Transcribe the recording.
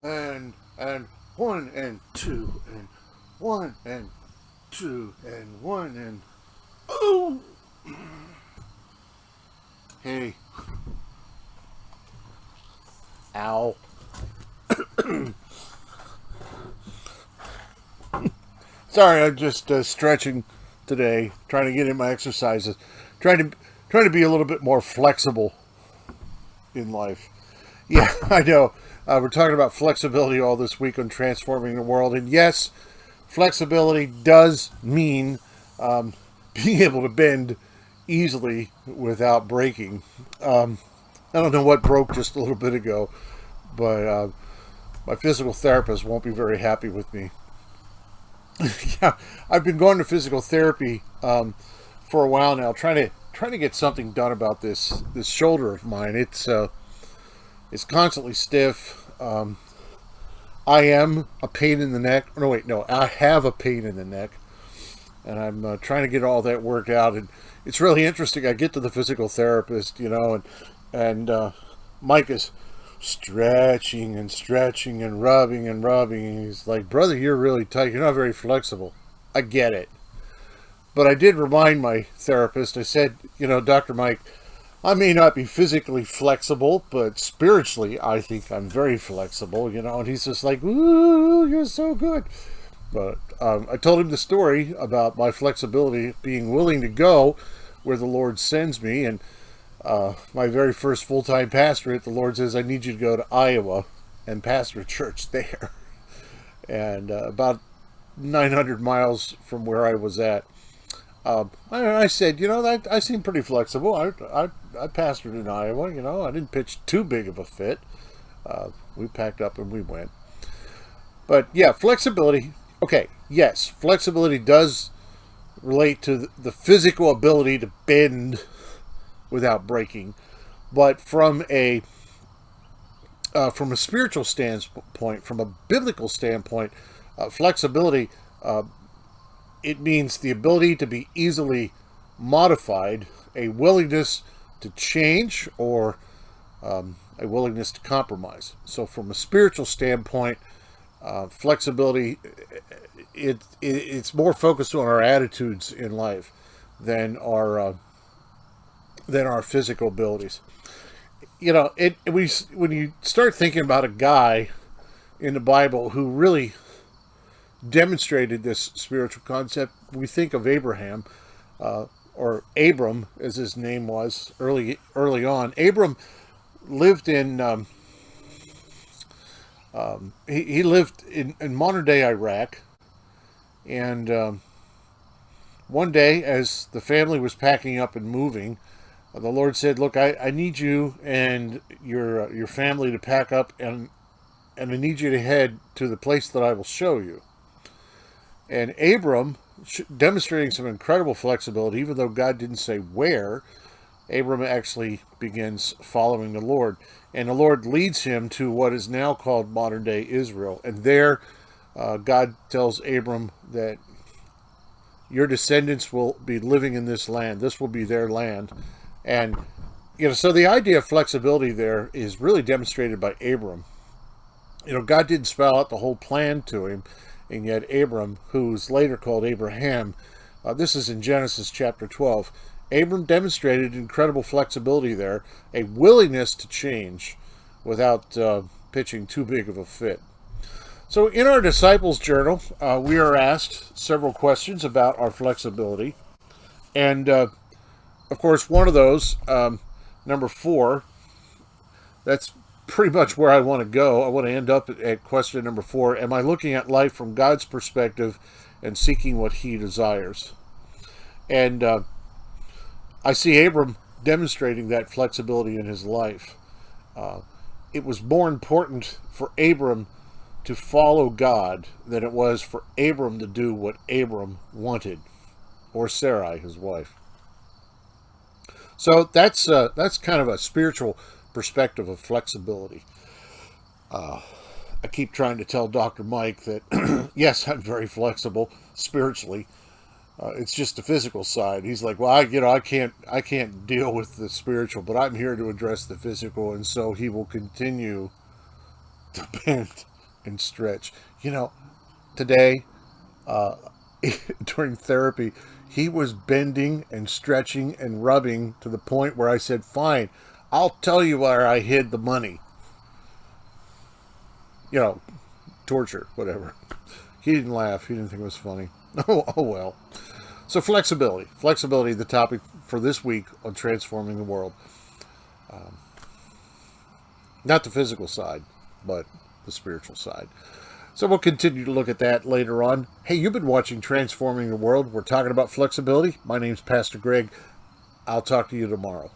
and one and two and one and two and one and oh, hey, ow. Sorry, I'm just stretching today, trying to get in my exercises, trying to trying to be a little bit more flexible in life. Yeah, I know. We're talking about flexibility all this week on transforming the world, and yes, flexibility does mean being able to bend easily without breaking. I don't know what broke just a little bit ago, but my physical therapist won't be very happy with me. Yeah, I've been going to physical therapy for a while now, trying to get something done about this shoulder of mine. It's constantly stiff. I am a pain in the neck. No, wait, no, I have a pain in the neck, and I'm trying to get all that worked out. And it's really interesting. I get to the physical therapist, and Mike is stretching and stretching and rubbing and rubbing. And he's like, "Brother, you're really tight. You're not very flexible." I get it, but I did remind my therapist. I said, Dr. Mike, I may not be physically flexible, but spiritually, I think I'm very flexible, And he's just like, "Ooh, you're so good." But I told him the story about my flexibility, being willing to go where the Lord sends me. And my very first full-time pastorate, the Lord says, "I need you to go to Iowa and pastor a church there." And about 900 miles from where I was at. I said, I seem pretty flexible. I pastored in Iowa, I didn't pitch too big of a fit. We packed up and we went. But yeah, flexibility. Okay, yes, flexibility does relate to the physical ability to bend without breaking, but from a spiritual standpoint, from a biblical standpoint, flexibility, it means the ability to be easily modified, a willingness to change, or a willingness to compromise. So, from a spiritual standpoint, flexibility, it's more focused on our attitudes in life than our physical abilities. When you start thinking about a guy in the Bible who really demonstrated this spiritual concept, we think of Abraham, or Abram, as his name was early on. Abram lived in he lived in modern day Iraq, and one day, as the family was packing up and moving, the Lord said, "Look, I need you and your family to pack up, and I need you to head to the place that I will show you." And Abram, demonstrating some incredible flexibility, even though God didn't say where, Abram actually begins following the Lord. And the Lord leads him to what is now called modern day Israel. And there, God tells Abram that your descendants will be living in this land. This will be their land. And, so the idea of flexibility there is really demonstrated by Abram. God didn't spell out the whole plan to him. And yet Abram, who's later called Abraham, this is in Genesis chapter 12, Abram demonstrated incredible flexibility there, a willingness to change without pitching too big of a fit. So in our Disciples Journal, we are asked several questions about our flexibility. And, of course, one of those, number 4, that's pretty much where I want to go. I want to end up at question number 4. Am I looking at life from God's perspective and seeking what He desires? And I see Abram demonstrating that flexibility in his life. It was more important for Abram to follow God than it was for Abram to do what Abram wanted, or Sarai, his wife. So that's kind of a spiritual perspective of flexibility. I keep trying to tell Dr. Mike that yes, I'm very flexible spiritually. It's just the physical side. He's like, well, I can't deal with the spiritual, but I'm here to address the physical, and so he will continue to bend and stretch. You know, today, during therapy, he was bending and stretching and rubbing to the point where I said, fine, I'll tell you where I hid the money. You know, torture, whatever. He didn't laugh. He didn't think it was funny. Oh well. So flexibility. Flexibility, the topic for this week on Transforming the World. Not the physical side, but the spiritual side. So we'll continue to look at that later on. Hey, you've been watching Transforming the World. We're talking about flexibility. My name's Pastor Greg. I'll talk to you tomorrow.